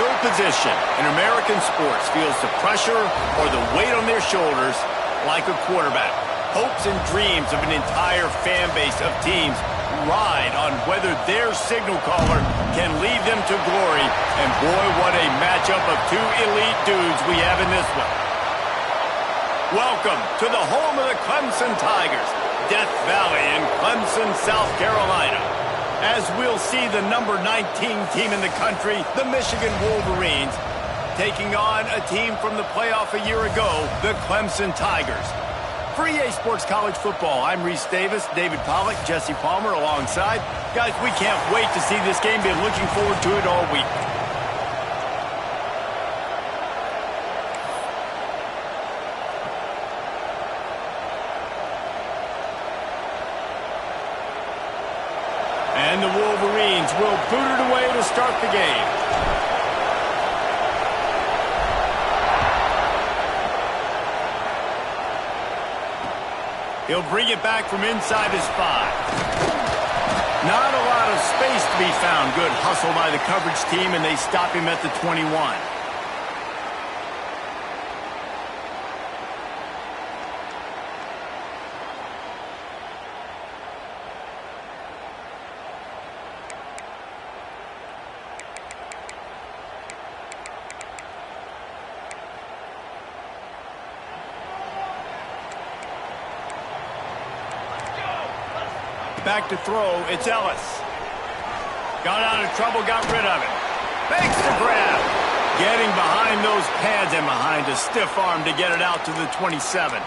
no position in American sports feels the pressure or the weight on their shoulders like a quarterback. Hopes and dreams of an entire fan base of teams ride on whether their signal caller can lead them to glory. And boy, what a matchup of two elite dudes we have in this one. Welcome to the home of the Clemson Tigers, Death Valley in Clemson, South Carolina. As we'll see the number 19 team in the country, the Michigan Wolverines, taking on a team from the playoff a year ago, the Clemson Tigers. For EA Sports College Football, I'm Reese Davis, David Pollack, Jesse Palmer alongside. Guys, we can't wait to see this game. Been looking forward to it all week. And the Wolverines will boot it away to start the game. He'll bring it back from inside his 5. Not a lot of space to be found. Good hustle by the coverage team, and they stop him at the 21. Back to throw, it's Ellis. Got out of trouble, got rid of it. Makes the grab. Getting behind those pads and behind a stiff arm to get it out to the 27.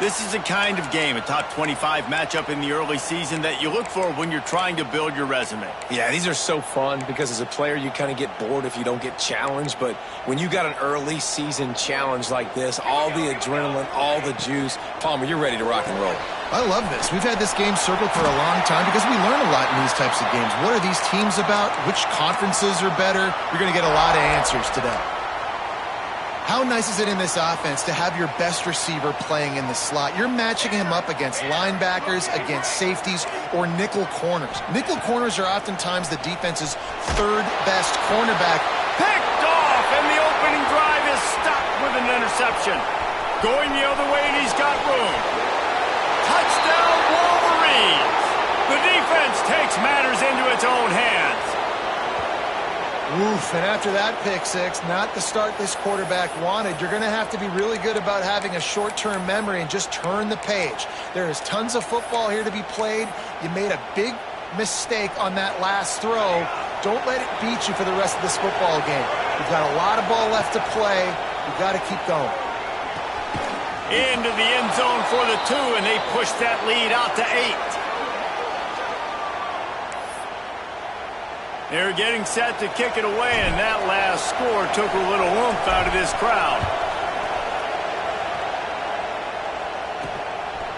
This is the kind of game, a top 25 matchup in the early season, that you look for when you're trying to build your resume. Yeah, these are so fun because as a player you kind of get bored if you don't get challenged, but when you got an early season challenge like this, all the adrenaline, all the juice, Palmer, you're ready to rock and roll. I love this. We've had this game circled for a long time because we learn a lot in these types of games. What are these teams about? Which conferences are better? You're going to get a lot of answers today. How nice is it in this offense to have your best receiver playing in the slot? You're matching him up against linebackers, against safeties, or nickel corners. Nickel corners are oftentimes the defense's third best cornerback. Picked off, and the opening drive is stopped with an interception. Going the other way, and he's got room. Touchdown, Wolverines! The defense takes matters into its own hands. Oof, and after that pick six, not the start this quarterback wanted. You're going to have to be really good about having a short-term memory and just turn the page. There is tons of football here to be played. You made a big mistake on that last throw. Don't let it beat you for the rest of this football game. You've got a lot of ball left to play. You've got to keep going. Into the end zone for the 2, and they push that lead out to 8. They're getting set to kick it away, and that last score took a little oomph out of this crowd.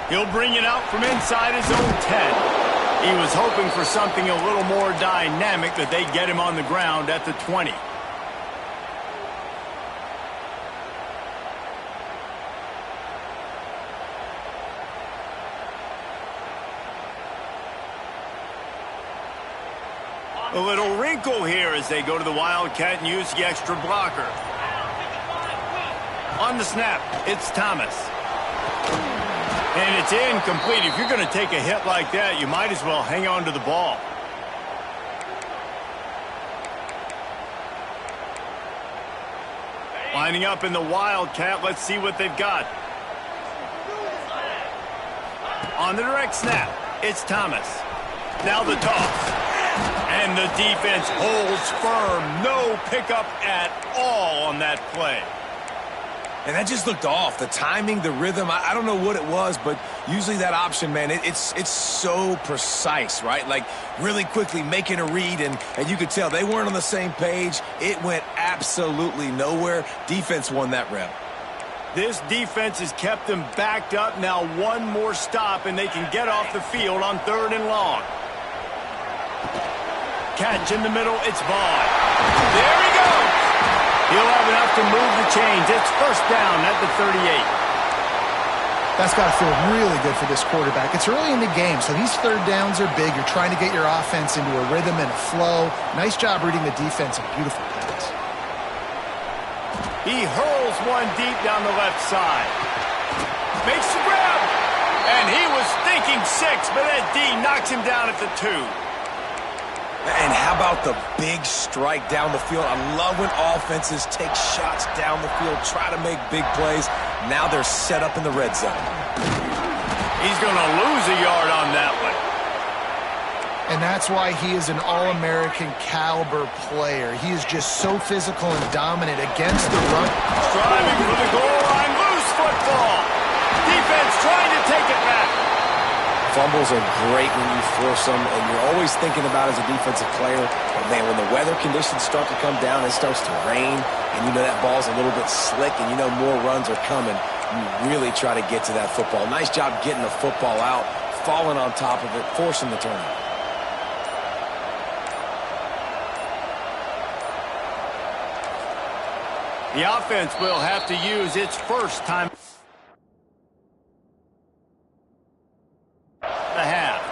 He'll bring it out from inside his own 10. He was hoping for something a little more dynamic, that they'd get him on the ground at the 20. A little wrinkle here as they go to the Wildcat and use the extra blocker. On the snap, it's Thomas. And it's incomplete. If you're going to take a hit like that, you might as well hang on to the ball. Lining up in the Wildcat, let's see what they've got. On the direct snap, it's Thomas. Now the toss. And the defense holds firm. No pickup at all on that play. And that just looked off. The timing, the rhythm, I don't know what it was, but usually that option, man, it's so precise, right? Like really quickly making a read, and you could tell they weren't on the same page. It went absolutely nowhere. Defense won that rep. This defense has kept them backed up. Now one more stop, and they can get off the field on 3rd and long. Catch in the middle, it's Vaughn. There he goes. He'll have enough to move the chains. It's first down at the 38. That's got to feel really good for this quarterback. It's early in the game, so these 3rd downs are big. You're trying to get your offense into a rhythm and a flow. Nice job reading the defense. A beautiful play. He hurls one deep down the left side. Makes the grab. And he was thinking 6, but that D knocks him down at the 2. And how about the big strike down the field? I love when offenses take shots down the field, try to make big plays. Now they're set up in the red zone. He's going to lose a yard on that one. And that's why he is an All-American caliber player. He is just so physical and dominant against the run. Striving for the goal line, loose football. Defense trying to take it back. Fumbles are great when you force them, and you're always thinking about as a defensive player, but man, when the weather conditions start to come down, it starts to rain, and you know that ball's a little bit slick, and you know more runs are coming, you really try to get to that football. Nice job getting the football out, falling on top of it, forcing the turnover. The offense will have to use its first time. The half.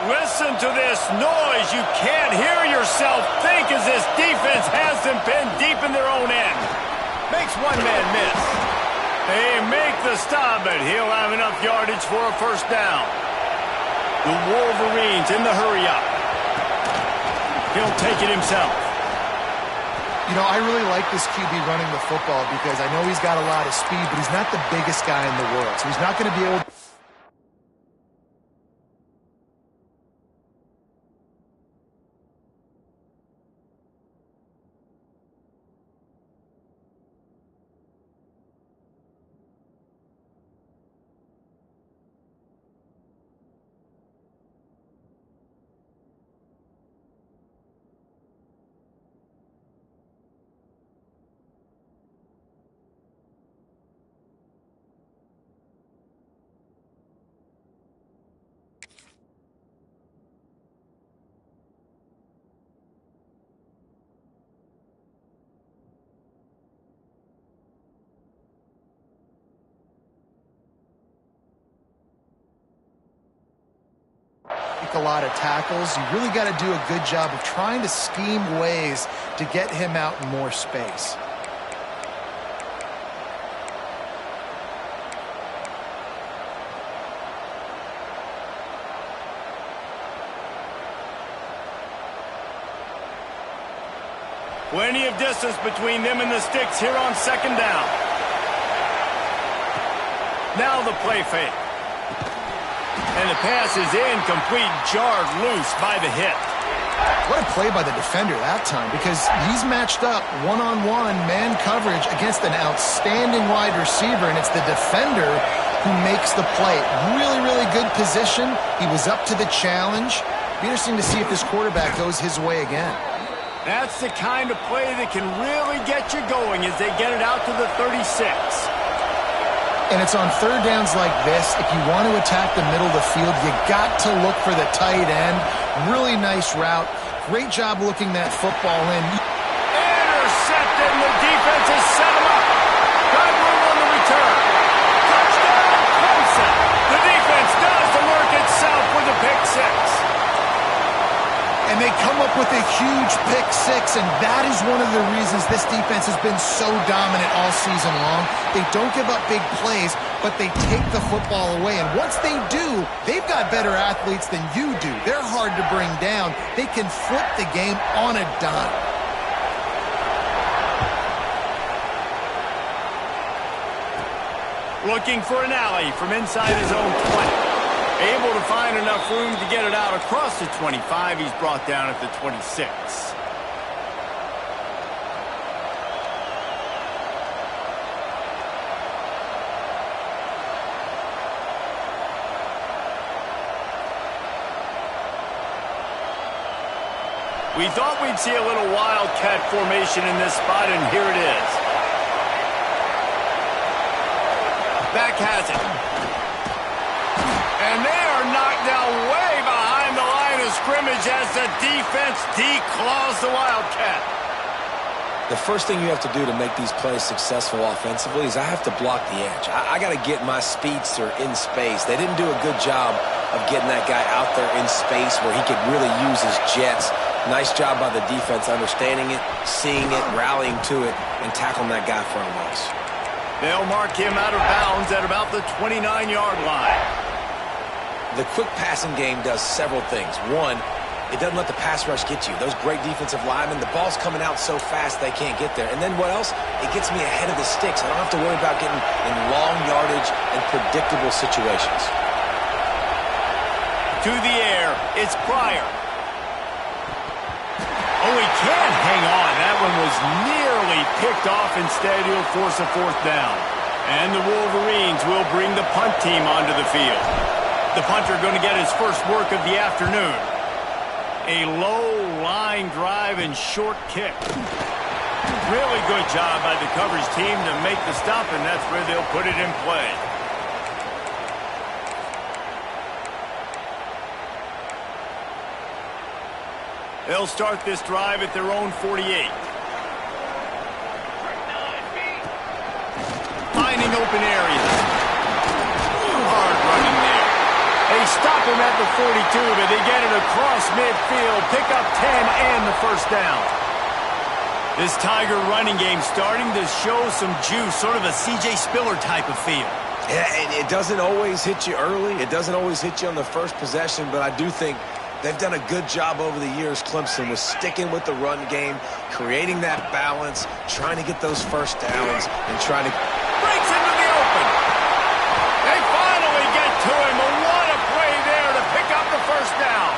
Listen to this noise. You can't hear yourself think as this defense has them pinned deep in their own end. Makes one man miss. They make the stop, but he'll have enough yardage for a first down. The Wolverines in the hurry-up. He'll take it himself. You know, I really like this QB running the football because I know he's got a lot of speed, but he's not the biggest guy in the world. So he's not going to be able to... a lot of tackles. You really got to do a good job of trying to scheme ways to get him out in more space. Plenty of distance between them and the sticks here on second down. Now the play fake. And the pass is incomplete, jarred loose by the hit. What a play by the defender that time, because he's matched up one-on-one man coverage against an outstanding wide receiver, and it's the defender who makes the play. Really, really good position. He was up to the challenge. Be interesting to see if this quarterback goes his way again. That's the kind of play that can really get you going as they get it out to the 36. And it's on third downs like this. If you want to attack the middle of the field, you got to look for the tight end. Really nice route. Great job looking that football in. Intercepted, and the defense has set him up. Got room on the return. Touchdown, Clemson. The defense does the work itself with a pick six. And they come up with a huge pick six, and that is one of the reasons this defense has been so dominant all season long. They don't give up big plays, but they take the football away. And once they do, they've got better athletes than you do. They're hard to bring down. They can flip the game on a dime. Looking for an alley from inside his own 20. Able to find enough room to get it out across the 25. He's brought down at the 26. We thought we'd see a little wildcat formation in this spot, and here it is. Back has it. And they are knocked down way behind the line of scrimmage as the defense declaws the Wildcat. The first thing you have to do to make these plays successful offensively is I have to block the edge. I got to get my speedster in space. They didn't do a good job of getting that guy out there in space where he could really use his jets. Nice job by the defense understanding it, seeing it, rallying to it, and tackling that guy for a loss. They'll mark him out of bounds at about the 29-yard line. The quick passing game does several things. One, it doesn't let the pass rush get you. Those great defensive linemen, the ball's coming out so fast they can't get there. And then what else? It gets me ahead of the sticks. I don't have to worry about getting in long yardage and predictable situations. To the air, it's Pryor. Oh, he can't hang on. That one was nearly picked off. Instead, he'll force a fourth down. And the Wolverines will bring the punt team onto the field. The punter going to get his first work of the afternoon. A low line drive and short kick. Really good job by the coverage team to make the stop, and that's where they'll put it in play. They'll start this drive at their own 48. Finding open areas. Hard running there. They stop him at the 42, but they get it across midfield. Pick up 10 and the first down. This Tiger running game starting to show some juice, sort of a C.J. Spiller type of feel. Yeah, it doesn't always hit you early. It doesn't always hit you on the first possession, but I do think they've done a good job over the years, Clemson, with sticking with the run game, creating that balance, trying to get those first downs, and trying to... Breaks into the open. They finally get to him. And what a play there to pick up the first down.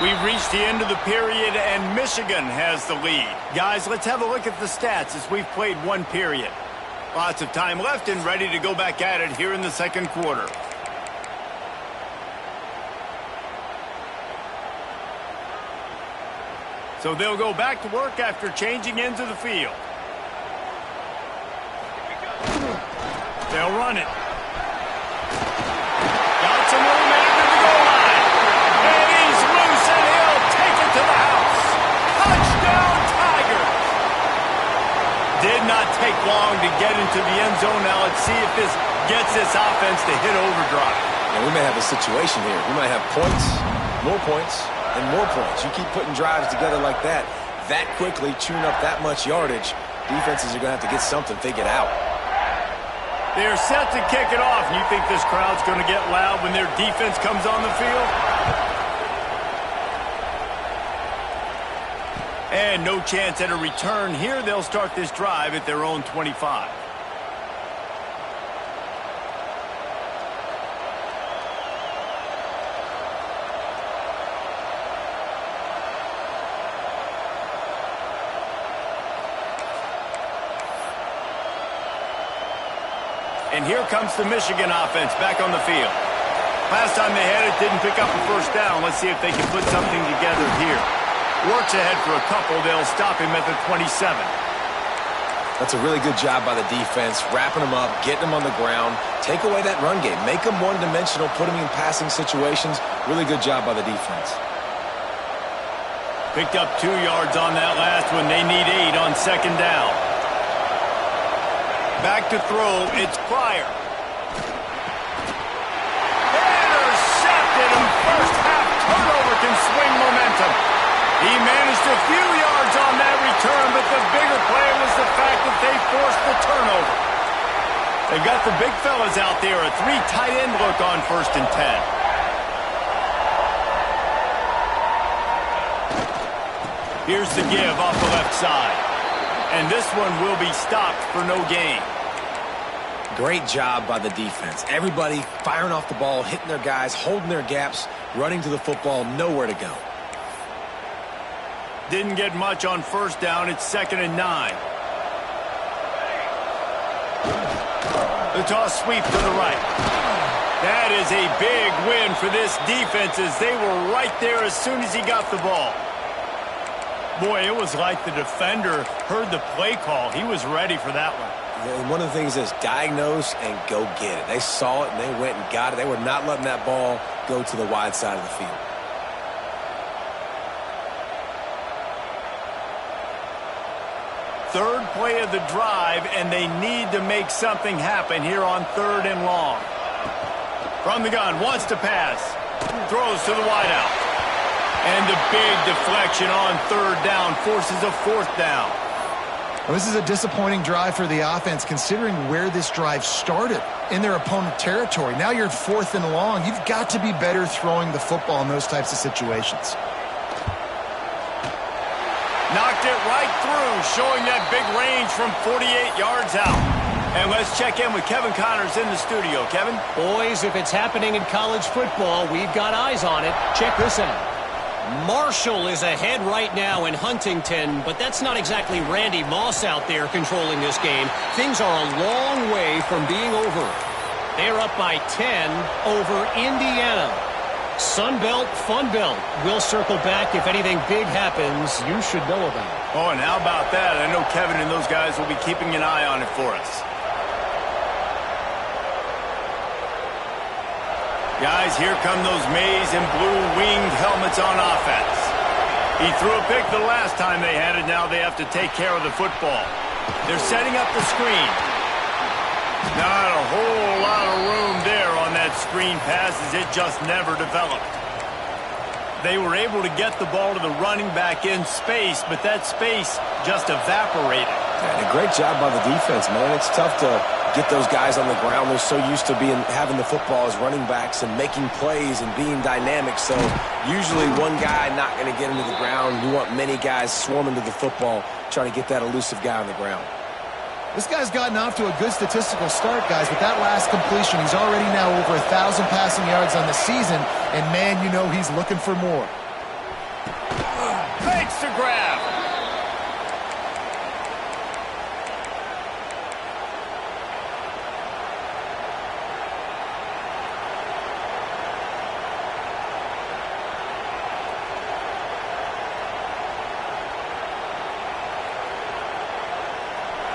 We've reached the end of the period, and Michigan has the lead. Guys, let's have a look at the stats as we've played one period. Lots of time left and ready to go back at it here in the second quarter. So they'll go back to work after changing into the field. They'll run it. Got some room after the goal line. And he's loose, and he'll take it to the house. Touchdown, Tigers! Did not take long to get into the end zone. Now let's see if this gets this offense to hit overdrive. And we may have a situation here. We might have points, more points, and more points. You keep putting drives together like that quickly, chewing up that much yardage, defenses are going to have to get something figured out. They're set to kick it off. You think this crowd's going to get loud when their defense comes on the field? And no chance at a return here. They'll start this drive at their own 25. And here comes the Michigan offense back on the field. Last time they had it, didn't pick up a first down. Let's see if they can put something together here. Works ahead for a couple. They'll stop him at the 27. That's a really good job by the defense, wrapping them up, getting them on the ground, take away that run game, make them one-dimensional, put them in passing situations. Really good job by the defense. Picked up 2 yards on that last one. They need 8 on second down. Back to throw, it's Pryor. Intercepted, and first half turnover can swing momentum. He managed a few yards on that return, but the bigger play was the fact that they forced the turnover. They've got the big fellas out there, a 3 tight end look on 1st and 10. Here's the give off the left side. And this one will be stopped for no gain. Great job by the defense. Everybody firing off the ball, hitting their guys, holding their gaps, running to the football, nowhere to go. Didn't get much on first down. It's 2nd and 9. The toss sweep to the right. That is a big win for this defense as they were right there as soon as he got the ball. Boy, it was like the defender heard the play call. He was ready for that one. And one of the things is diagnose and go get it. They saw it and they went and got it. They were not letting that ball go to the wide side of the field. Third play of the drive, and they need to make something happen here on 3rd and long. From the gun, wants to pass. Throws to the wideout. And the big deflection on 3rd down forces a 4th down. Well, this is a disappointing drive for the offense, considering where this drive started, in their opponent territory. Now you're 4th and long. You've got to be better throwing the football in those types of situations. Knocked it right through, showing that big range from 48 yards out. And let's check in with Kevin Connors in the studio. Kevin? Boys, if it's happening in college football, we've got eyes on it. Check this out. Marshall is ahead right now in Huntington, but that's not exactly Randy Moss out there controlling this game. Things are a long way from being over. They're up by 10 over Indiana. Sunbelt, Funbelt. We'll circle back if anything big happens you should know about. Oh, and how about that? I know Kevin and those guys will be keeping an eye on it for us. Guys, here come those maize and blue winged helmets on offense. He threw a pick the last time they had it. Now they have to take care of the football. They're setting up the screen. Not a whole lot of room there on that screen pass as it just never developed. They were able to get the ball to the running back in space, but that space just evaporated. And a great job by the defense, man. It's tough to get those guys on the ground. They're so used to having the football as running backs and making plays and being dynamic. So usually one guy not going to get into the ground. You want many guys swarming to the football, trying to get that elusive guy on the ground. This guy's gotten off to a good statistical start, guys, with that last completion. He's already now over 1,000 passing yards on the season, and man, you know he's looking for more. Fakes to grab.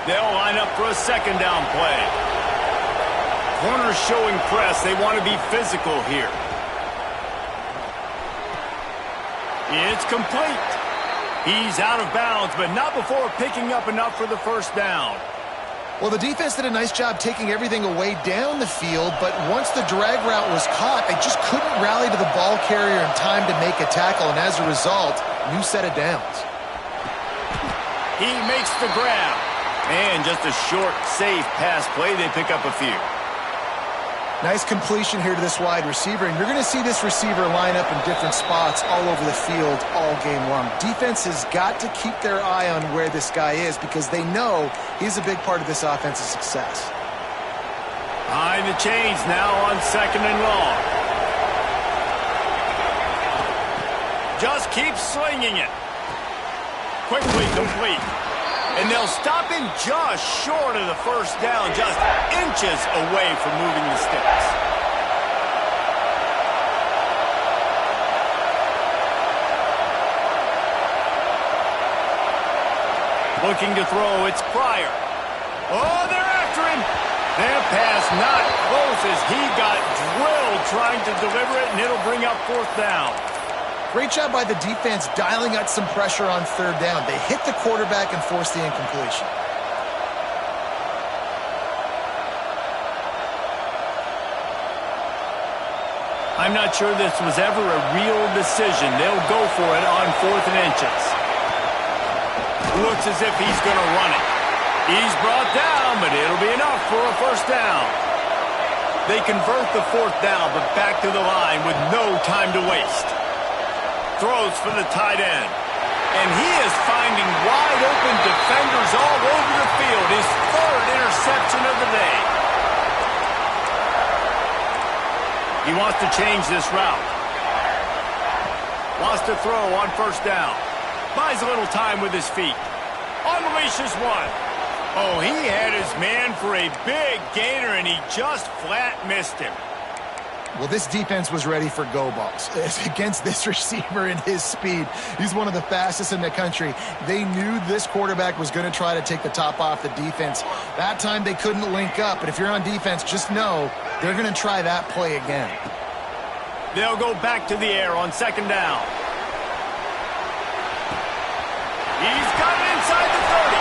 They'll line up for a 2nd down play. Corners showing press. They want to be physical here. It's complete. He's out of bounds, but not before picking up enough for the 1st down. Well, the defense did a nice job taking everything away down the field, but once the drag route was caught, they just couldn't rally to the ball carrier in time to make a tackle, and as a result, new set of downs. He makes the grab. And just a short, safe pass play. They pick up a few. Nice completion here to this wide receiver, and you're going to see this receiver line up in different spots all over the field all game long. Defense has got to keep their eye on where this guy is because they know he's a big part of this offense's success. Behind the chains now on 2nd and long. Just keep slinging it. Quickly complete. And they'll stop him just short of the 1st down, just inches away from moving the sticks. Looking to throw, it's Pryor. Oh, they're after him. Their pass not close as he got drilled trying to deliver it, and it'll bring up 4th down. Great job by the defense dialing out some pressure on 3rd down. They hit the quarterback and forced the incompletion. I'm not sure this was ever a real decision. They'll go for it on 4th and inches. Looks as if he's going to run it. He's brought down, but it'll be enough for a 1st down. They convert the 4th down, but back to the line with no time to waste. Throws for the tight end. And he is finding wide-open defenders all over the field. His 3rd interception of the day. He wants to change this route. Wants to throw on 1st down. Buys a little time with his feet. Unleashes one. Oh, he had his man for a big gainer, and he just flat missed him. Well, this defense was ready for go balls. Against this receiver and his speed, he's one of the fastest in the country. They knew this quarterback was going to try to take the top off the defense. That time they couldn't link up, but if you're on defense, just know they're going to try that play again. They'll go back to the air on second down. He's got it inside the 30.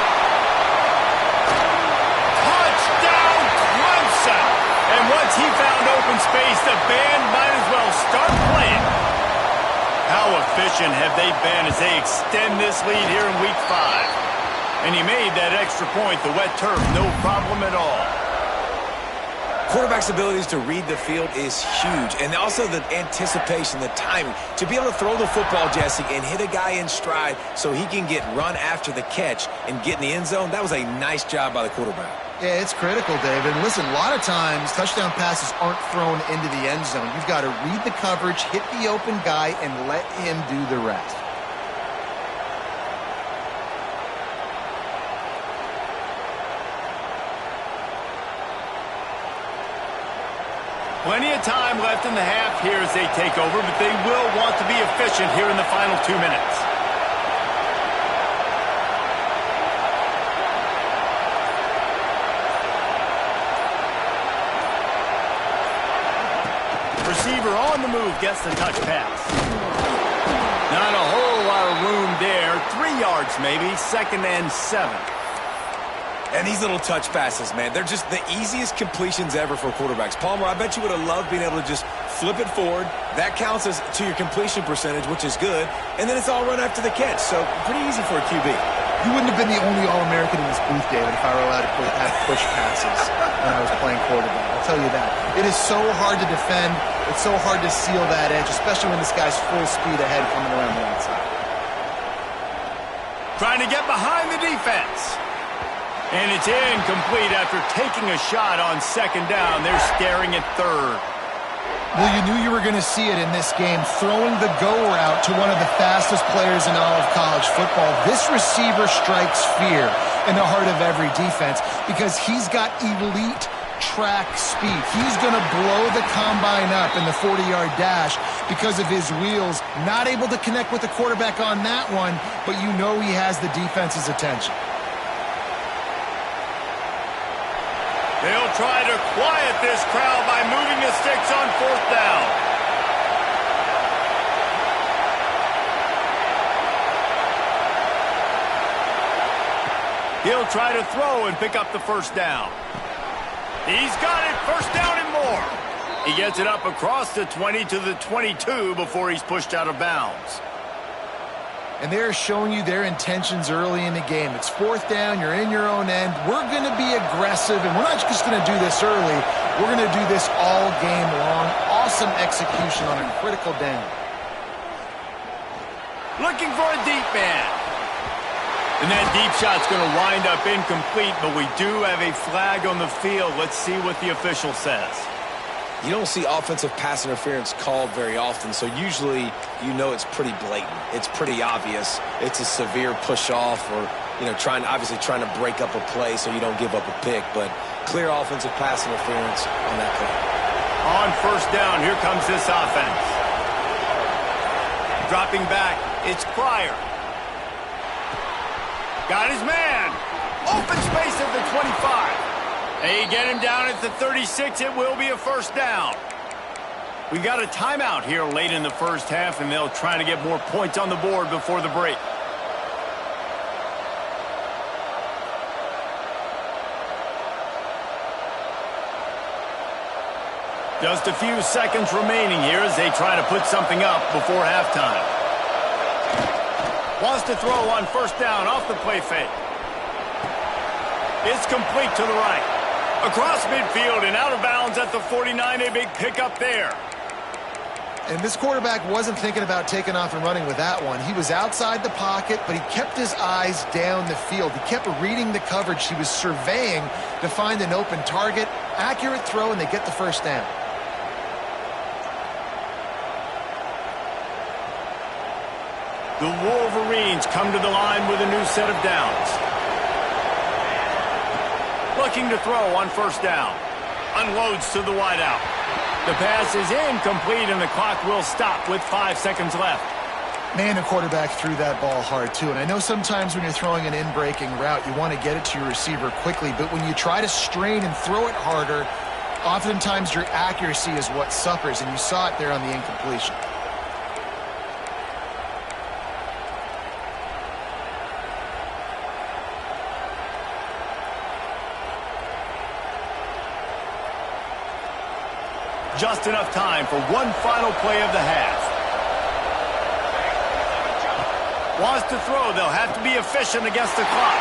Touchdown, Clemson! And once he found open space, the band might as well start playing. How efficient have they been as they extend this lead here in Week 5? And he made that extra point, the wet turf, no problem at all. Quarterback's abilities to read the field is huge, and also the anticipation, the timing. To be able to throw the football, Jesse, and hit a guy in stride so he can get run after the catch and get in the end zone, that was a nice job by the quarterback. Yeah, it's critical, David. Listen, a lot of times touchdown passes aren't thrown into the end zone. You've got to read the coverage, hit the open guy, and let him do the rest. Plenty of time left in the half here as they take over, but they will want to be efficient here in the final 2 minutes. Receiver on the move gets the touch pass. Not a whole lot of room there. 3 yards maybe, 2nd and 7. And these little touch passes, man, they're just the easiest completions ever for quarterbacks. Palmer, I bet you would have loved being able to just flip it forward. That counts as to your completion percentage, which is good. And then it's all run after the catch, so pretty easy for a QB. You wouldn't have been the only All-American in this booth, David, if I were allowed to have push passes when I was playing quarterback. I'll tell you that. It is so hard to defend. It's so hard to seal that edge, especially when this guy's full speed ahead coming around the outside. Trying to get behind the defense. And it's incomplete after taking a shot on 2nd down. They're staring at 3rd. Well, you knew you were going to see it in this game, throwing the go route to one of the fastest players in all of college football. This receiver strikes fear in the heart of every defense because he's got elite track speed. He's going to blow the combine up in the 40-yard dash because of his wheels. Not able to connect with the quarterback on that one, but you know he has the defense's attention. They'll try to quiet this crowd by moving the sticks on 4th down. He'll try to throw and pick up the 1st down. He's got it, 1st down and more. He gets it up across the 20 to the 22 before he's pushed out of bounds. And they're showing you their intentions early in the game. It's 4th down, you're in your own end. We're going to be aggressive, and we're not just going to do this early. We're going to do this all game long. Awesome execution on a critical down. Looking for a deep man. And that deep shot's going to wind up incomplete, but we do have a flag on the field. Let's see what the official says. You don't see offensive pass interference called very often, so usually you know it's pretty blatant. It's pretty obvious. It's a severe push-off or, obviously trying to break up a play so you don't give up a pick, but clear offensive pass interference on that play. On 1st down, here comes this offense. Dropping back, it's Pryor. Got his man. Open space at the 25. They get him down at the 36. It will be a 1st down. We've got a timeout here late in the 1st half, and they'll try to get more points on the board before the break. Just a few seconds remaining here as they try to put something up before halftime. Wants to throw on 1st down off the play fake. It's complete to the right. Across midfield and out of bounds at the 49, a big pickup there. And this quarterback wasn't thinking about taking off and running with that one. He was outside the pocket, but he kept his eyes down the field. He kept reading the coverage. He was surveying to find an open target. Accurate throw, and they get the 1st down. The Wolverines come to the line with a new set of downs. Looking to throw on 1st down. Unloads to the wideout. The pass is incomplete, and the clock will stop with 5 seconds left. Man, the quarterback threw that ball hard, too. And I know sometimes when you're throwing an in-breaking route, you want to get it to your receiver quickly. But when you try to strain and throw it harder, oftentimes your accuracy is what suffers. And you saw it there on the incompletion. Just enough time for one final play of the half. Wants to throw. They'll have to be efficient against the clock.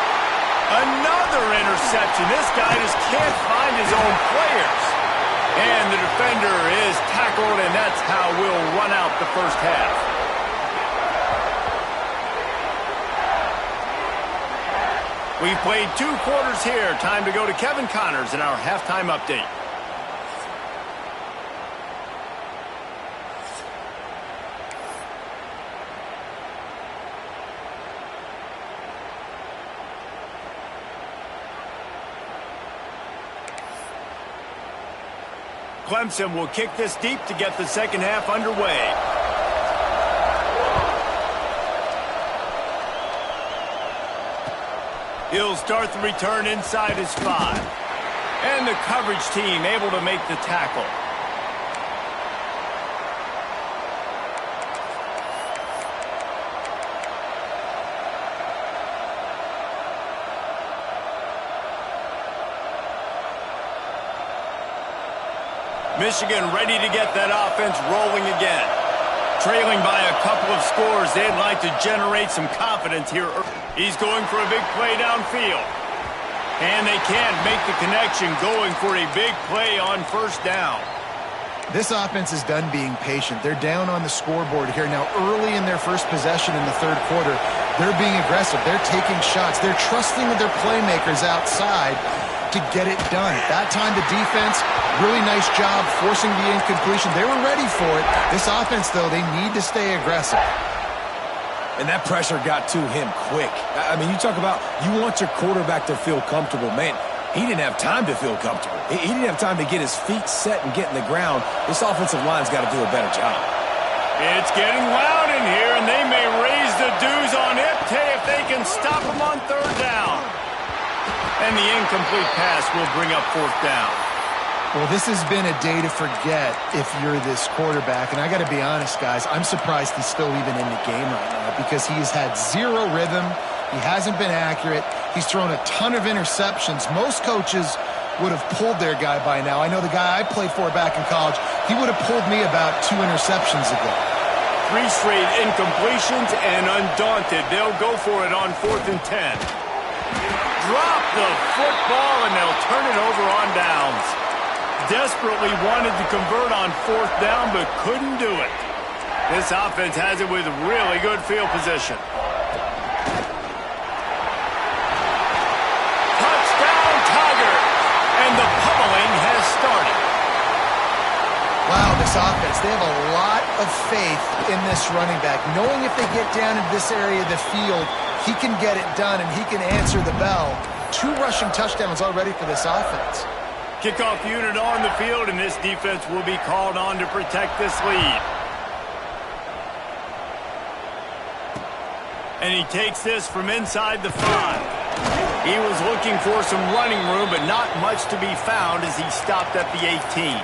Another interception. This guy just can't find his own players. And the defender is tackled, and that's how we'll run out the first half. We've played 2 quarters here. Time to go to Kevin Connors in our halftime update. Clemson will kick this deep to get the second half underway. He'll start the return inside his 5. And the coverage team able to make the tackle. Michigan ready to get that offense rolling again. Trailing by a couple of scores, they'd like to generate some confidence here. He's going for a big play downfield. And they can't make the connection, going for a big play on first down. This offense is done being patient. They're down on the scoreboard here. Now, early in their first possession in the third quarter, they're being aggressive. They're taking shots. They're trusting their playmakers outside to get it done. That time, the defense, really nice job forcing the incompletion. They were ready for it. This offense, though, they need to stay aggressive. And that pressure got to him quick. I mean, you talk about you want your quarterback to feel comfortable. Man, he didn't have time to feel comfortable. He didn't have time to get his feet set and get in the ground. This offensive line's got to do a better job. It's getting loud in here, and they may raise the dues on Iptay if they can stop him on third down. And the incomplete pass will bring up fourth down. Well, this has been a day to forget if you're this quarterback. And I got to be honest, guys, I'm surprised he's still even in the game right now because he's had zero rhythm. He hasn't been accurate. He's thrown a ton of interceptions. Most coaches would have pulled their guy by now. I know the guy I played for back in college, he would have pulled me about 2 interceptions ago. 3 straight incompletions, and undaunted, they'll go for it on 4th and 10. Drop the football, and they'll turn it over on downs. Desperately wanted to convert on 4th down, but couldn't do it. This offense has it with really good field position. Touchdown, Tigers! And the pummeling has started. Wow, this offense, they have a lot of faith in this running back. Knowing if they get down into this area of the field, he can get it done and he can answer the bell. 2 rushing touchdowns already for this offense. Kickoff unit on the field, and this defense will be called on to protect this lead. And he takes this from inside the 5. He was looking for some running room, but not much to be found as he stopped at the 18.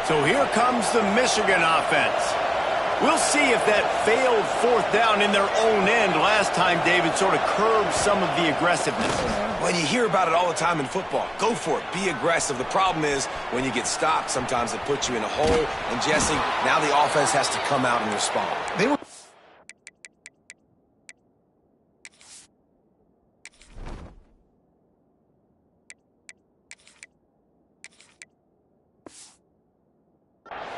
So here comes the Michigan offense. We'll see if that failed 4th down in their own end last time, David, sort of curbed some of the aggressiveness. Well, you hear about it all the time in football. Go for it. Be aggressive. The problem is when you get stopped, sometimes it puts you in a hole. And, Jesse, now the offense has to come out and respond. They were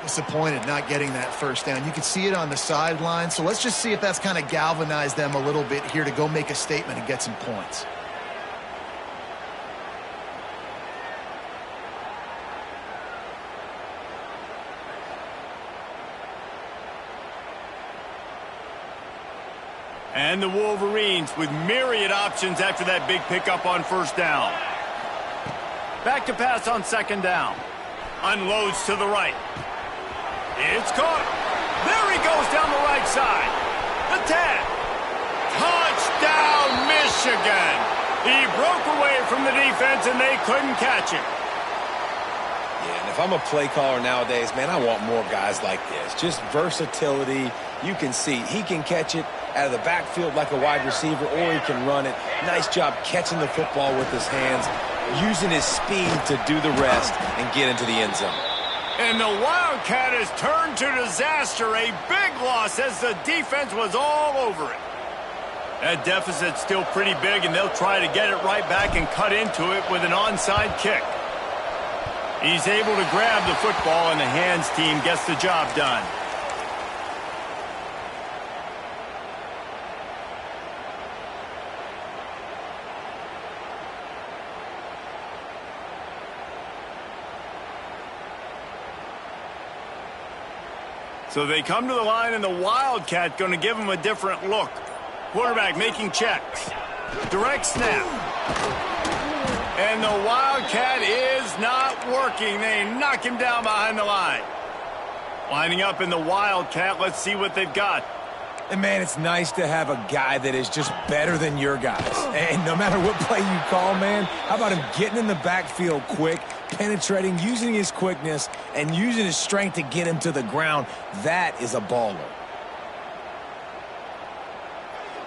disappointed not getting that first down. You could see it on the sideline. So let's just see if that's kind of galvanized them a little bit here to go make a statement and get some points. And the Wolverines with myriad options after that big pickup on first down. Back to pass on second down. Unloads to the right. It's caught. There he goes down the right side. The 10. Touchdown, Michigan. He broke away from the defense, and they couldn't catch him. Yeah, and if I'm a play caller nowadays, man, I want more guys like this. Just versatility. You can see he can catch it out of the backfield like a wide receiver, or he can run it. Nice job catching the football with his hands, using his speed to do the rest and get into the end zone. And the Wildcat has turned to disaster. A big loss as the defense was all over it. That deficit's still pretty big, and they'll try to get it right back and cut into it with an onside kick. He's able to grab the football, and the hands team gets the job done. So they come to the line, and the Wildcat going to give them a different look. Quarterback making checks. Direct snap. And the Wildcat is not working. They knock him down behind the line. Lining up in the Wildcat. Let's see what they've got. And, man, it's nice to have a guy that is just better than your guys. And no matter what play you call, man, how about him getting in the backfield quick, penetrating, using his quickness, and using his strength to get him to the ground. That is a baller.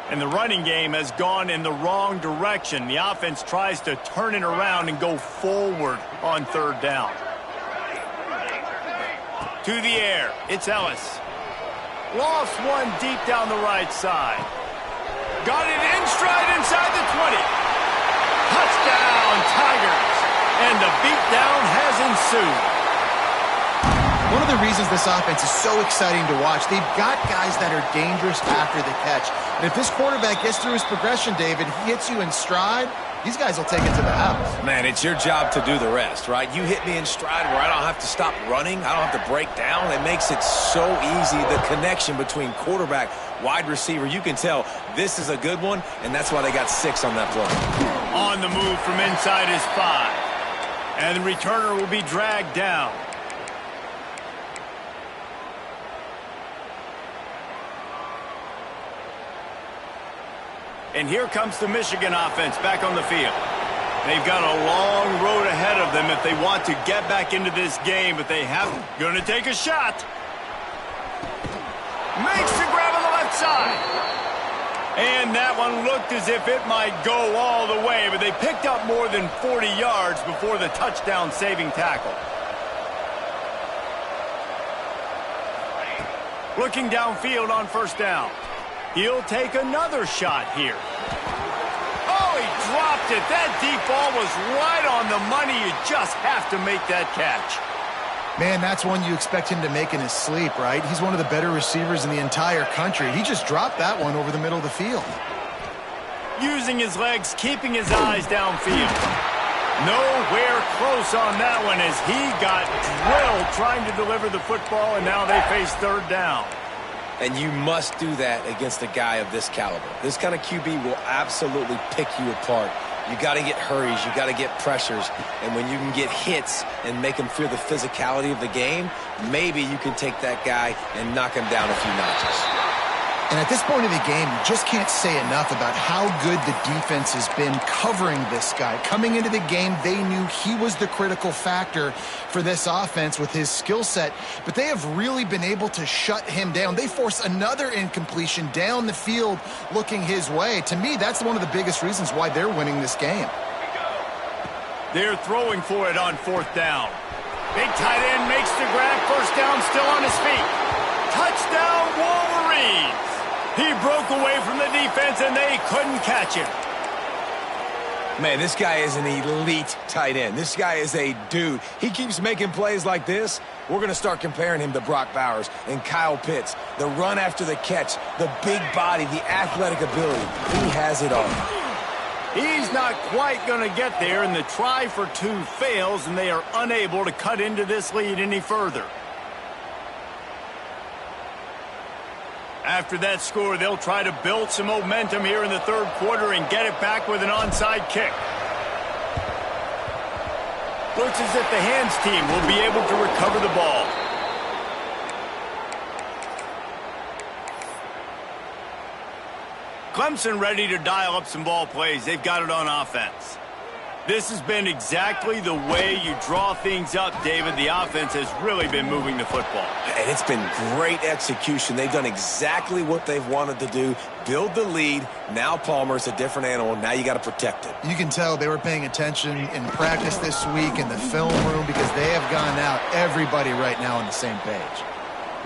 And the running game has gone in the wrong direction. The offense tries to turn it around and go forward on third down. To the air. It's Ellis. Lost one deep down the right side. Got it in stride inside the 20. Touchdown, Tigers. And the beatdown has ensued. One of the reasons this offense is so exciting to watch, they've got guys that are dangerous after the catch. And if this quarterback gets through his progression, David, he hits you in stride, these guys will take it to the house. Man, it's your job to do the rest, right? You hit me in stride where I don't have to stop running. I don't have to break down. It makes it so easy, the connection between quarterback, wide receiver. You can tell this is a good one, and that's why they got 6 on that play. On the move from inside his 5. And the returner will be dragged down. And here comes the Michigan offense back on the field. They've got a long road ahead of them if they want to get back into this game, but they haven't. Going to take a shot. Makes the grab on the left side. And that one looked as if it might go all the way, but they picked up more than 40 yards before the touchdown-saving tackle. Looking downfield on first down. He'll take another shot here. Oh, he dropped it. That deep ball was right on the money. You just have to make that catch. Man, that's one you expect him to make in his sleep, right? He's one of the better receivers in the entire country. He just dropped that one over the middle of the field. Using his legs, keeping his eyes downfield. Nowhere close on that one as he got drilled trying to deliver the football, and now they face third down. And you must do that against a guy of this caliber. This kind of QB will absolutely pick you apart. You got to get hurries. You got to get pressures. And when you can get hits and make him feel the physicality of the game, maybe you can take that guy and knock him down a few notches. And at this point of the game, you just can't say enough about how good the defense has been covering this guy. Coming into the game, they knew he was the critical factor for this offense with his skill set, but they have really been able to shut him down. They force another incompletion down the field looking his way. To me, that's one of the biggest reasons why they're winning this game. They're throwing for it on fourth down. Big tight end makes the grab. First down, still on his feet. Touchdown, Wolverines. He broke away from the defense, and they couldn't catch him. Man, this guy is an elite tight end. This guy is a dude. He keeps making plays like this. We're going to start comparing him to Brock Bowers and Kyle Pitts. The run after the catch, the big body, the athletic ability. He has it all. He's not quite going to get there, and the try for 2 fails, and they are unable to cut into this lead any further. After that score, they'll try to build some momentum here in the third quarter and get it back with an onside kick. Looks as if the hands team will be able to recover the ball. Clemson ready to dial up some ball plays. They've got it on offense. This has been exactly the way you draw things up, David. The offense has really been moving the football. And it's been great execution. They've done exactly what they've wanted to do. Build the lead. Now Palmer's a different animal. Now you got to protect it. You can tell they were paying attention in practice this week in the film room because they have gone out, everybody right now on the same page.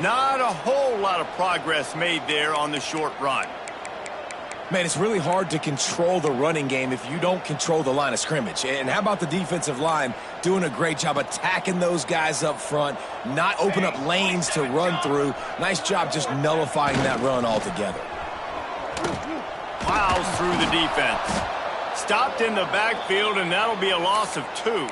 Not a whole lot of progress made there on the short run. Man, it's really hard to control the running game if you don't control the line of scrimmage. And how about the defensive line doing a great job attacking those guys up front, not open up lanes to run through. Nice job just nullifying that run altogether. Plows through the defense. Stopped in the backfield, and that'll be a loss of 2.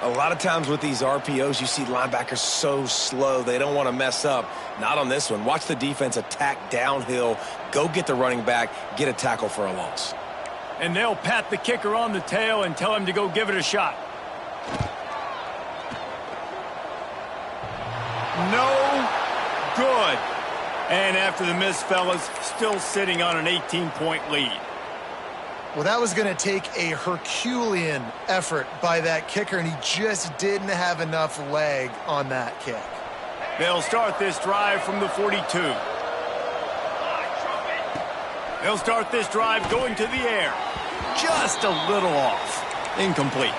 A lot of times with these RPOs, you see linebackers so slow, they don't want to mess up. Not on this one. Watch the defense attack downhill, go get the running back, get a tackle for a loss. And they'll pat the kicker on the tail and tell him to go give it a shot. No good. And after the miss, fellas, still sitting on an 18-point lead. Well, that was going to take a Herculean effort by that kicker, and he just didn't have enough leg on that kick. They'll start this drive from the 42. They'll start this drive going to the air. Just a little off. Incomplete.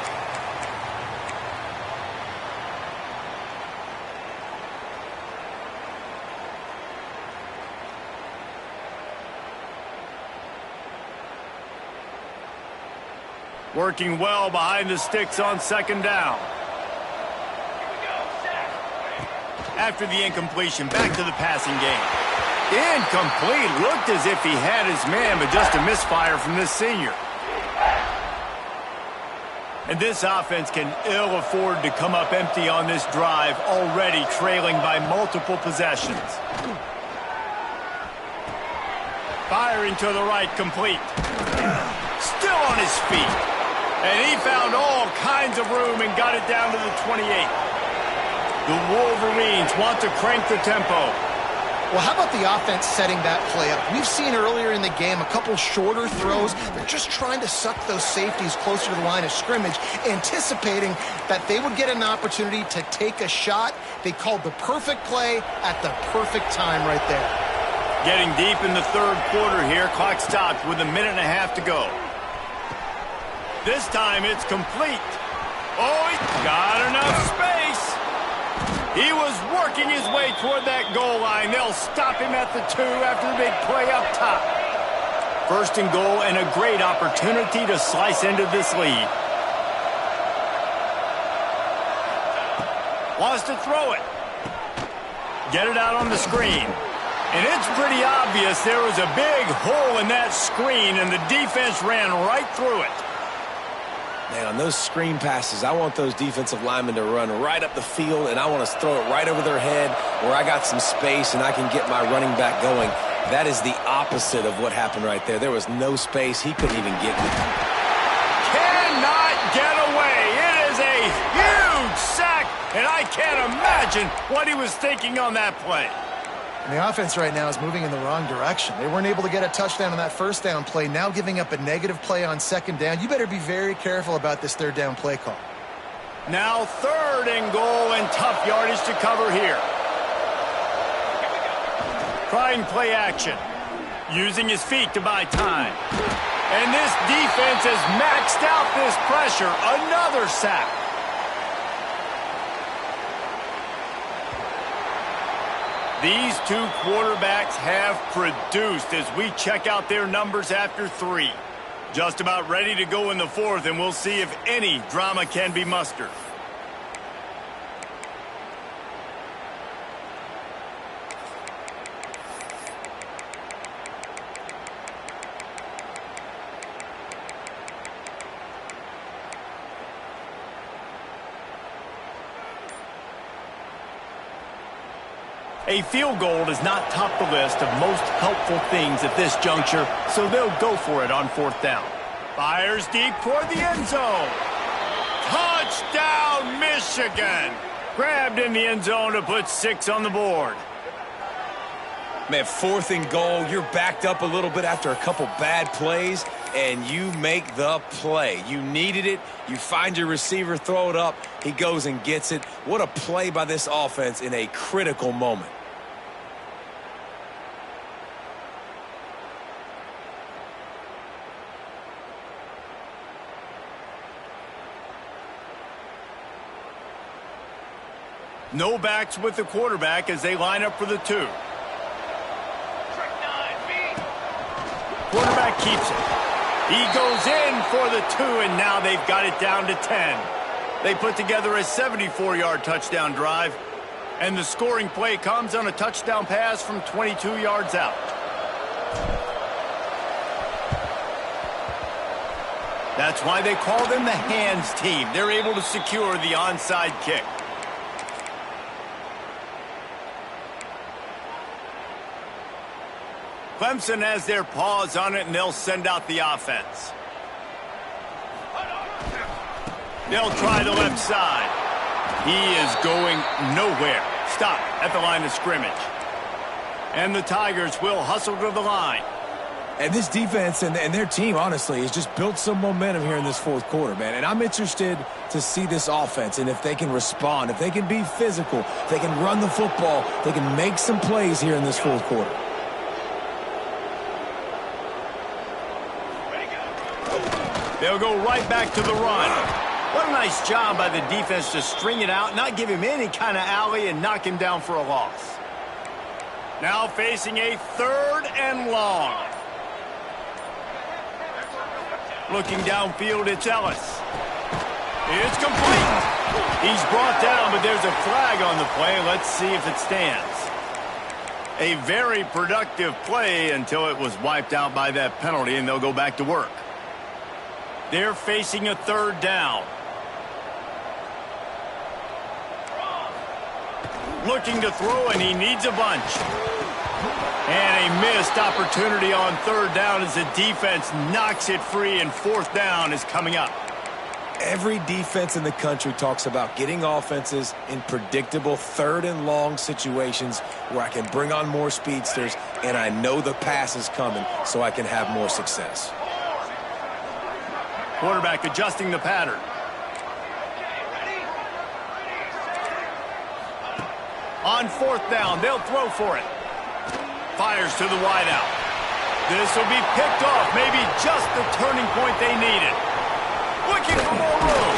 Working well behind the sticks on second down. After the incompletion, back to the passing game. Incomplete. Looked as if he had his man, but just a misfire from this senior. And this offense can ill afford to come up empty on this drive, already trailing by multiple possessions. Firing to the right, complete. Still on his feet. And he found all kinds of room and got it down to the 28. The Wolverines want to crank the tempo. Well, how about the offense setting that play up? We've seen earlier in the game a couple shorter throws. They're just trying to suck those safeties closer to the line of scrimmage, anticipating that they would get an opportunity to take a shot. They called the perfect play at the perfect time right there. Getting deep in the third quarter here. Clock stopped with 1.5 minutes to go. This time it's complete. Oh, he got enough space. He was working his way toward that goal line. They'll stop him at the 2 after the big play up top. First and goal and a great opportunity to slice into this lead. Wants to throw it. Get it out on the screen. And it's pretty obvious there was a big hole in that screen, and the defense ran right through it. Man, on those screen passes, I want those defensive linemen to run right up the field, and I want to throw it right over their head where I got some space and I can get my running back going. That is the opposite of what happened right there. There was no space. He couldn't even get me. Cannot get away. It is a huge sack, and I can't imagine what he was thinking on that play. And the offense right now is moving in the wrong direction. They weren't able to get a touchdown on that first down play, now giving up a negative play on second down. You better be very careful about this third down play call. Now third and goal and tough yardage to cover here. Trying play action. Using his feet to buy time. And this defense has maxed out this pressure. Another sack. These two quarterbacks have produced as we check out their numbers after 3. Just about ready to go in the fourth, and we'll see if any drama can be mustered. A field goal does not top the list of most helpful things at this juncture, so they'll go for it on 4th down. Fires deep toward the end zone. Touchdown, Michigan! Grabbed in the end zone to put 6 on the board. Man, 4th and goal, you're backed up a little bit after a couple bad plays, and you make the play. You needed it. You find your receiver, throw it up. He goes and gets it. What a play by this offense in a critical moment. No backs with the quarterback as they line up for the 2. Quarterback keeps it. He goes in for the 2, and now they've got it down to 10. They put together a 74-yard touchdown drive, and the scoring play comes on a touchdown pass from 22 yards out. That's why they call them the hands team. They're able to secure the onside kick. Clemson has their paws on it, and they'll send out the offense. They'll try the left side. He is going nowhere. Stop at the line of scrimmage. And the Tigers will hustle to the line. And this defense and their team, honestly, has just built some momentum here in this 4th quarter, man. And I'm interested to see this offense and if they can respond, if they can be physical, if they can run the football, they can make some plays here in this 4th quarter. They'll go right back to the run. What a nice job by the defense to string it out, not give him any kind of alley, and knock him down for a loss. Now facing a 3rd and long. Looking downfield, it's Ellis. It's complete. He's brought down, but there's a flag on the play. Let's see if it stands. A very productive play until it was wiped out by that penalty, and they'll go back to work. They're facing a 3rd down. Looking to throw, and he needs a bunch. And a missed opportunity on 3rd down as the defense knocks it free, and 4th down is coming up. Every defense in the country talks about getting offenses in predictable 3rd and long situations where I can bring on more speedsters, and I know the pass is coming, so I can have more success. Quarterback adjusting the pattern. On 4th down, they'll throw for it. Fires to the wideout. This will be picked off, maybe just the turning point they needed. Looking for more room.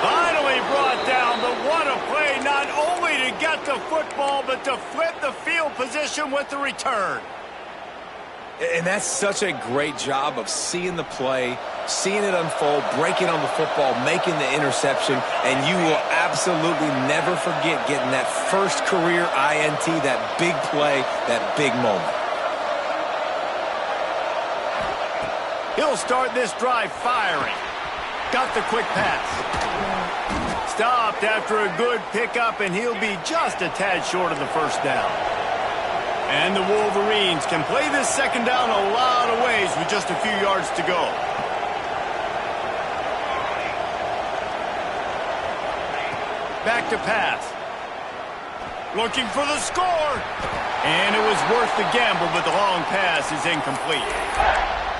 Finally brought down, but what a play, not only to get the football, but to flip the field position with the return. And that's such a great job of seeing the play, seeing it unfold, breaking on the football, making the interception, and you will absolutely never forget getting that first career INT, that big play, that big moment. He'll start this drive firing. Got the quick pass. Stopped after a good pickup, and he'll be just a tad short of the 1st down. And the Wolverines can play this 2nd down a lot of ways with just a few yards to go. Back to pass. Looking for the score. And it was worth the gamble, but the long pass is incomplete.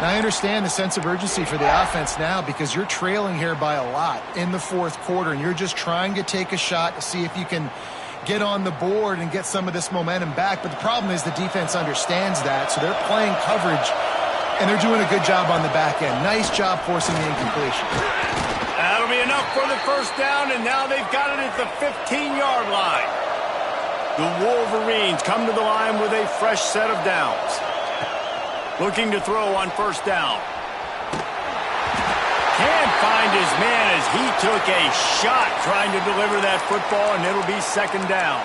Now, I understand the sense of urgency for the offense now because you're trailing here by a lot in the 4th quarter, and you're just trying to take a shot to see if you can get on the board and get some of this momentum back. But the problem is the defense understands that, so they're playing coverage, and they're doing a good job on the back end. Nice job forcing the incompletion. That'll be enough for the 1st down, and now they've got it at the 15-yard line. The Wolverines come to the line with a fresh set of downs. Looking to throw on 1st down. Can't find his man as he took a shot trying to deliver that football, and it'll be 2nd down.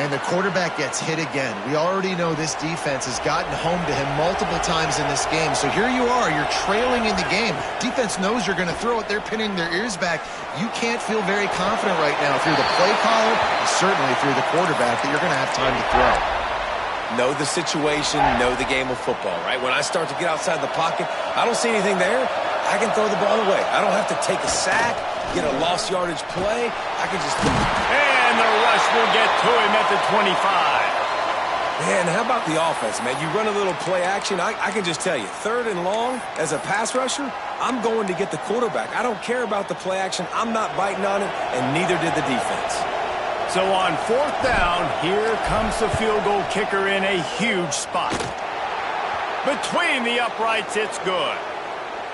And the quarterback gets hit again. We already know this defense has gotten home to him multiple times in this game. So here you are, you're trailing in the game. Defense knows you're going to throw it. They're pinning their ears back. You can't feel very confident right now through the play caller, and certainly through the quarterback, that you're going to have time to throw. Know the situation, know the game of football, right? When I start to get outside the pocket, I don't see anything there, I can throw the ball away. I don't have to take a sack, get a lost yardage play. I can just... And the rush will get to him at the 25. Man, how about the offense, man? You run a little play action. I can just tell you, 3rd and long, as a pass rusher, I'm going to get the quarterback. I don't care about the play action. I'm not biting on it, and neither did the defense. So on 4th down, here comes the field goal kicker in a huge spot. Between the uprights, it's good.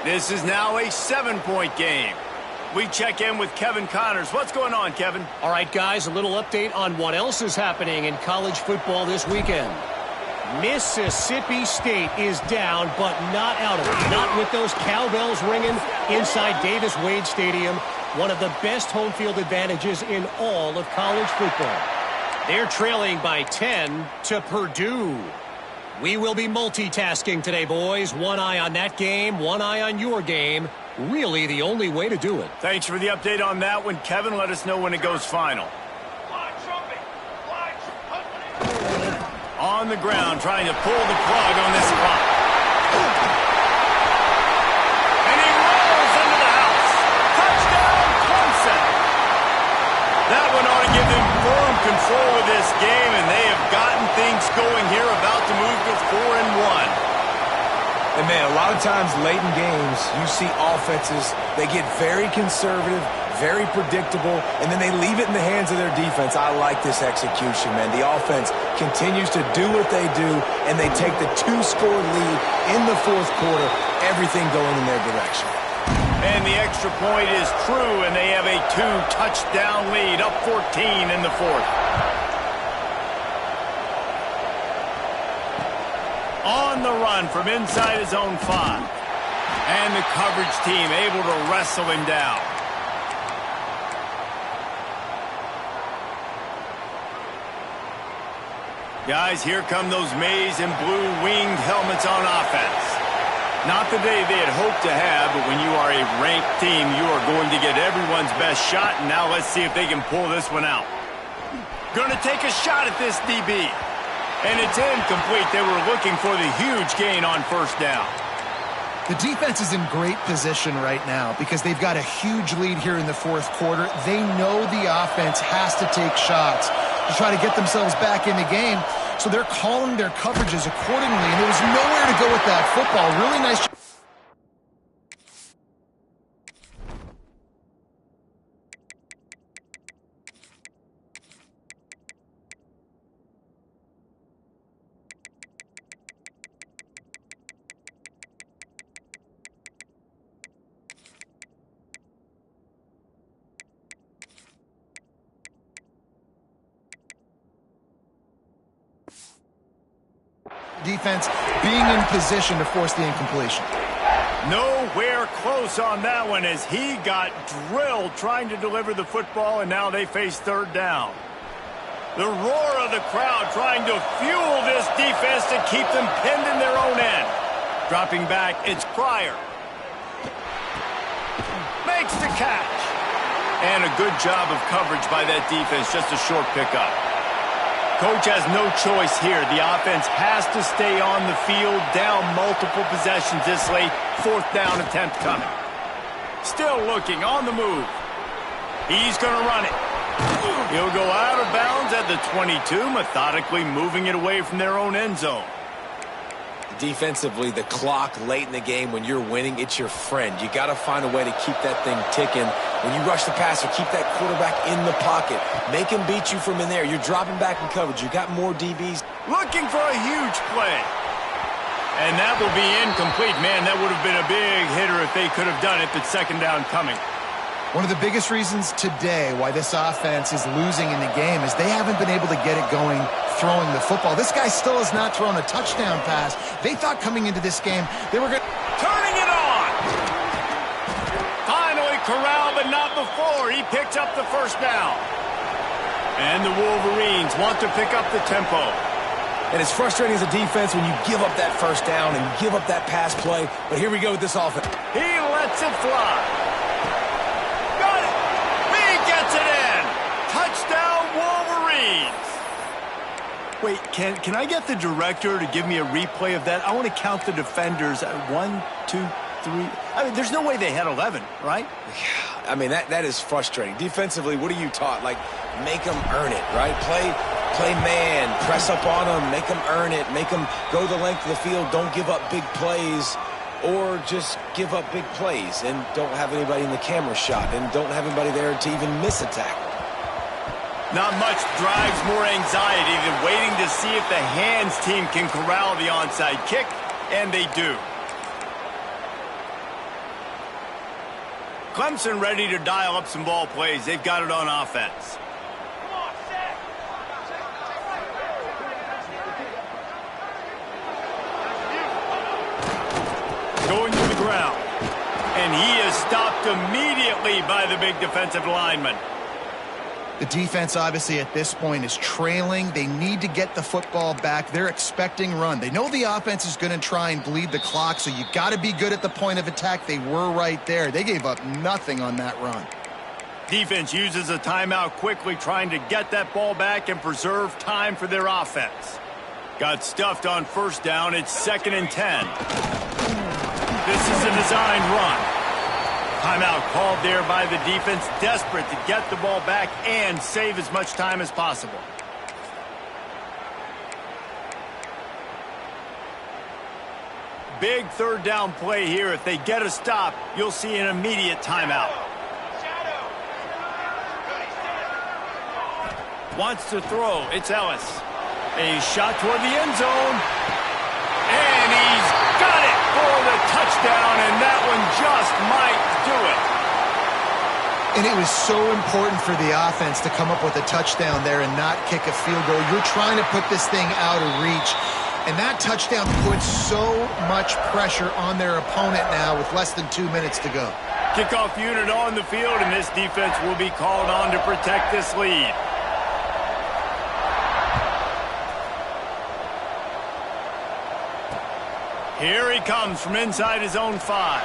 This is now a 7-point game. We check in with Kevin Connors. What's going on, Kevin? All right, guys, a little update on what else is happening in college football this weekend. Mississippi State is down, but not out of it. Not with those cowbells ringing inside Davis-Wade Stadium, one of the best home field advantages in all of college football. They're trailing by 10 to Purdue. We will be multitasking today, boys. One eye on that game, one eye on your game. Really the only way to do it. Thanks for the update on that one, Kevin. Let us know when it goes final. On the ground, trying to pull the plug on this spot. And he rolls into the house. Touchdown, Clemson. That one ought to give them firm control of this game, and they have gotten things going here, about to move to 4-1. And, man, a lot of times late in games, you see offenses, they get very conservative, very predictable, and then they leave it in the hands of their defense. I like this execution, man. The offense continues to do what they do, and they take the 2-score lead in the 4th quarter, everything going in their direction. And the extra point is true, and they have a 2-touchdown lead, up 14 in the 4th. On the run from inside his own 5. And the coverage team able to wrestle him down. Guys, here come those maize and blue winged helmets on offense. Not the day they had hoped to have, but when you are a ranked team, you are going to get everyone's best shot, and now let's see if they can pull this one out. Going to take a shot at this DB. And it's incomplete. They were looking for the huge gain on 1st down. The defense is in great position right now because they've got a huge lead here in the 4th quarter. They know the offense has to take shots to try to get themselves back in the game. So they're calling their coverages accordingly, and there was nowhere to go with that football. Really nice. Defense being in position to force the incompletion. Nowhere close on that one as he got drilled trying to deliver the football, and now they face 3rd down. The roar of the crowd trying to fuel this defense to keep them pinned in their own end. Dropping back, it's Pryor. Makes the catch. And a good job of coverage by that defense, just a short pickup. Coach has no choice here. The offense has to stay on the field, down multiple possessions this late. 4th down attempt coming. Still looking, on the move. He's going to run it. He'll go out of bounds at the 22, methodically moving it away from their own end zone. Defensively, the clock late in the game, when you're winning, it's your friend. You got to find a way to keep that thing ticking. When you rush the passer, keep that quarterback in the pocket. Make him beat you from in there. You're dropping back in coverage. You got more DBs. Looking for a huge play. And that will be incomplete. Man, that would have been a big hitter if they could have done it, but 2nd down coming. One of the biggest reasons today why this offense is losing in the game is they haven't been able to get it going throwing the football. This guy still has not thrown a touchdown pass. They thought coming into this game they were going to... Turning it on! Finally corralled, but not before. He picked up the 1st down. And the Wolverines want to pick up the tempo. And it's frustrating as a defense when you give up that first down and give up that pass play. But here we go with this offense. He lets it fly. Got it. He gets it in. Touchdown, Wolverines. Wait, can I get the director to give me a replay of that? I want to count the defenders at 1, 2, 3. I mean, there's no way they had 11, right? I mean, that is frustrating. Defensively, what are you taught? Like, make them earn it, right? Play man, press up on them, make them earn it, make them go the length of the field, don't give up big plays, or just give up big plays and don't have anybody in the camera shot and don't have anybody there to even miss a tackle. Not much drives more anxiety than waiting to see if the hands team can corral the onside kick, and they do. Clemson ready to dial up some ball plays. They've got it on offense. Going to the ground. And he is stopped immediately by the big defensive lineman. The defense, obviously, at this point is trailing. They need to get the football back. They're expecting run. They know the offense is going to try and bleed the clock, so you got to be good at the point of attack. They were right there. They gave up nothing on that run. Defense uses a timeout quickly, trying to get that ball back and preserve time for their offense. Got stuffed on first down. It's 2nd and 10. This is a design run. Timeout called there by the defense, desperate to get the ball back and save as much time as possible. Big 3rd down play here. If they get a stop, you'll see an immediate timeout. Wants to throw. It's Ellis. A shot toward the end zone. And he's got it for the touchdown, and that one just might do it. And it was so important for the offense to come up with a touchdown there and not kick a field goal. You're trying to put this thing out of reach, and that touchdown puts so much pressure on their opponent now with less than 2 minutes to go. Kickoff unit on the field, and this defense will be called on to protect this lead. Here he comes from inside his own 5.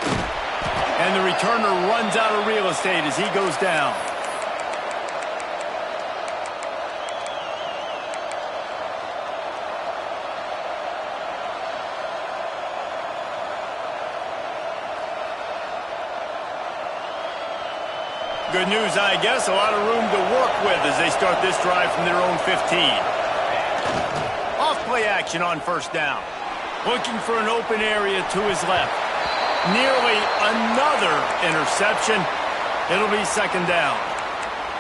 And the returner runs out of real estate as he goes down. Good news, I guess. A lot of room to work with as they start this drive from their own 15. Off play action on first down. Looking for an open area to his left. Nearly another interception. It'll be 2nd down.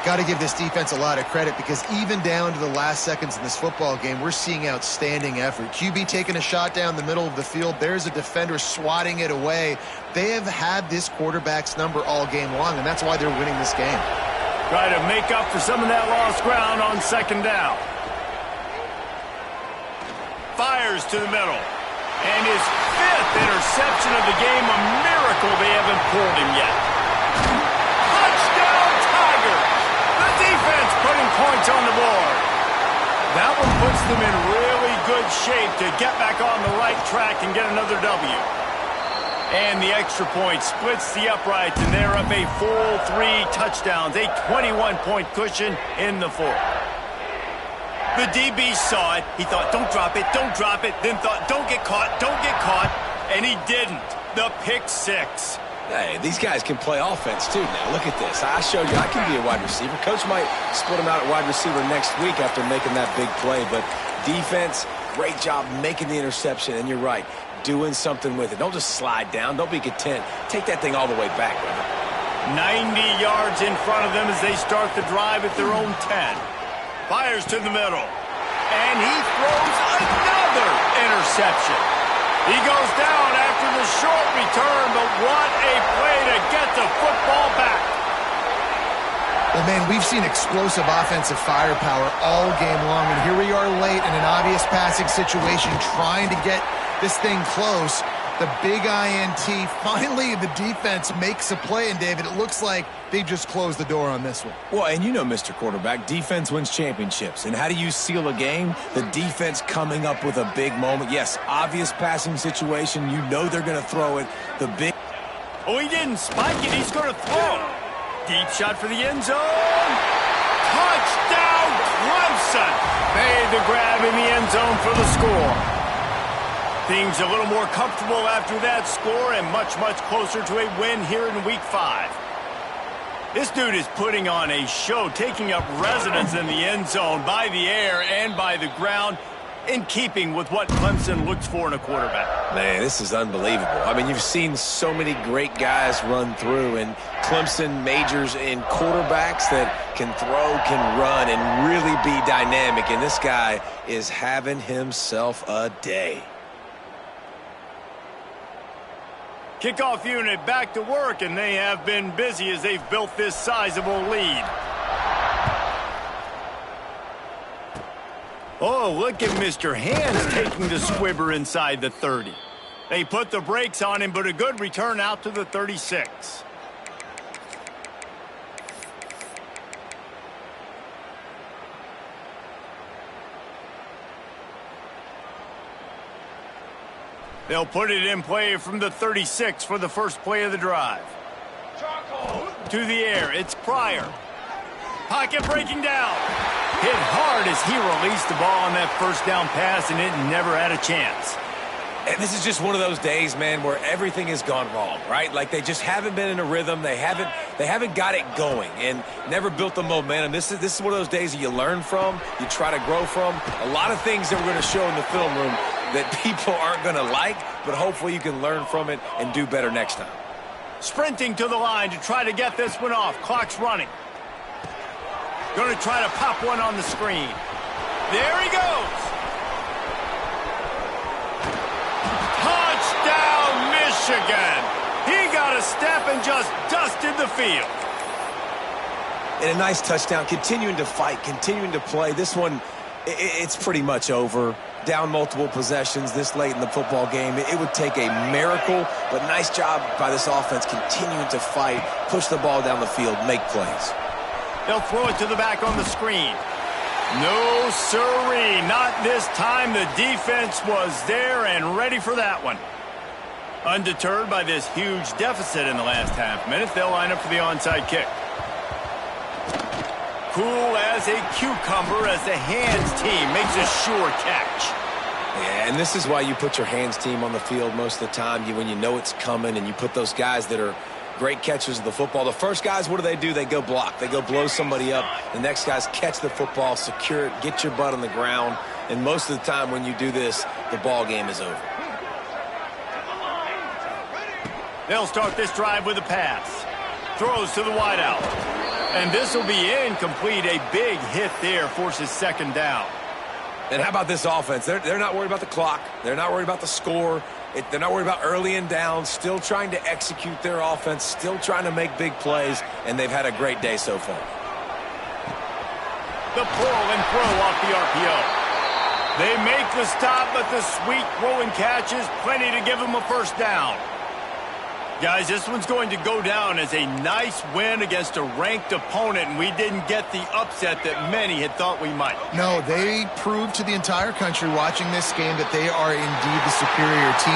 Got to give this defense a lot of credit because even down to the last seconds in this football game, we're seeing outstanding effort. QB taking a shot down the middle of the field. There's a defender swatting it away. They have had this quarterback's number all game long, and that's why they're winning this game. Try to make up for some of that lost ground on 2nd down. Fires to the middle. And his 5th interception of the game, a miracle they haven't pulled him yet. Touchdown, Tigers! The defense putting points on the board. That one puts them in really good shape to get back on the right track and get another W. And the extra point splits the uprights, and they're up a full 3 touchdowns, a 21-point cushion in the 4th. The DB saw it. He thought, don't drop it, then thought, don't get caught, and he didn't. The pick 6. Hey, these guys can play offense, too, now. Look at this. I showed you I can be a wide receiver. Coach might split him out at wide receiver next week after making that big play, but defense, great job making the interception, and you're right, doing something with it. Don't just slide down. Don't be content. Take that thing all the way back, brother. 90 yards in front of them as they start the drive at their own 10. Fires to the middle. And he throws another interception. He goes down after the short return, but what a play to get the football back. Well, man, we've seen explosive offensive firepower all game long, and here we are late in an obvious passing situation trying to get this thing close. The big INT. Finally, the defense makes a play, and David, it looks like they just closed the door on this one. Well, and you know, Mr. Quarterback, defense wins championships. And how do you seal a game? The defense coming up with a big moment. Yes, obvious passing situation. You know they're going to throw it. The big... Oh, he didn't spike it. He's going to throw. Deep shot for the end zone. Touchdown, Clemson. Made the grab in the end zone for the score. Things a little more comfortable after that score and much, much closer to a win here in Week 5. This dude is putting on a show, taking up residence in the end zone by the air and by the ground, in keeping with what Clemson looks for in a quarterback. Man, this is unbelievable. I mean, you've seen so many great guys run through, and Clemson majors in quarterbacks that can throw, can run, and really be dynamic. And this guy is having himself a day. Kickoff unit back to work, and they have been busy as they've built this sizable lead. Oh, look at Mr. Hands taking the squibber inside the 30. They put the brakes on him, but a good return out to the 36. They'll put it in play from the 36 for the first play of the drive. To the air, it's Pryor. Pocket breaking down. Hit hard as he released the ball on that first down pass, and it never had a chance. And this is just one of those days, man, where everything has gone wrong, right? Like they just haven't been in a rhythm. They haven't got it going and never built the momentum. This is one of those days that you learn from, you try to grow from. A lot of things that we're going to show in the film room that people aren't going to like, but hopefully you can learn from it and do better next time. Sprinting to the line to try to get this one off. Clock's running. Going to try to pop one on the screen. There he goes. Touchdown, Michigan. He got a step and just dusted the field. And a nice touchdown, continuing to fight, continuing to play. This one, it's pretty much over. Down multiple possessions this late in the football game. It would take a miracle, but nice job by this offense continuing to fight, push the ball down the field, make plays. They'll throw it to the back on the screen. No, sirree, not this time. The defense was there and ready for that one. Undeterred by this huge deficit in the last half minute, they'll line up for the onside kick. Cool as a cucumber as the hands team makes a sure catch. Yeah, and this is why you put your hands team on the field most of the time, when you know it's coming, and you put those guys that are great catchers of the football. The first guys, what do? They go block. They go blow somebody up. The next guys catch the football, secure it, get your butt on the ground. And most of the time when you do this, the ball game is over. They'll start this drive with a pass. Throws to the wideout. And this will be incomplete. A big hit there forces second down. And how about this offense? They're not worried about the clock. They're not worried about the score. They're not worried about early and down. Still trying to execute their offense. Still trying to make big plays. And they've had a great day so far. The pull and throw off the RPO. They make the stop, but the sweet throwing catch is plenty to give them a first down. Guys, this one's going to go down as a nice win against a ranked opponent, and we didn't get the upset that many had thought we might. No, they proved to the entire country watching this game that they are indeed the superior team.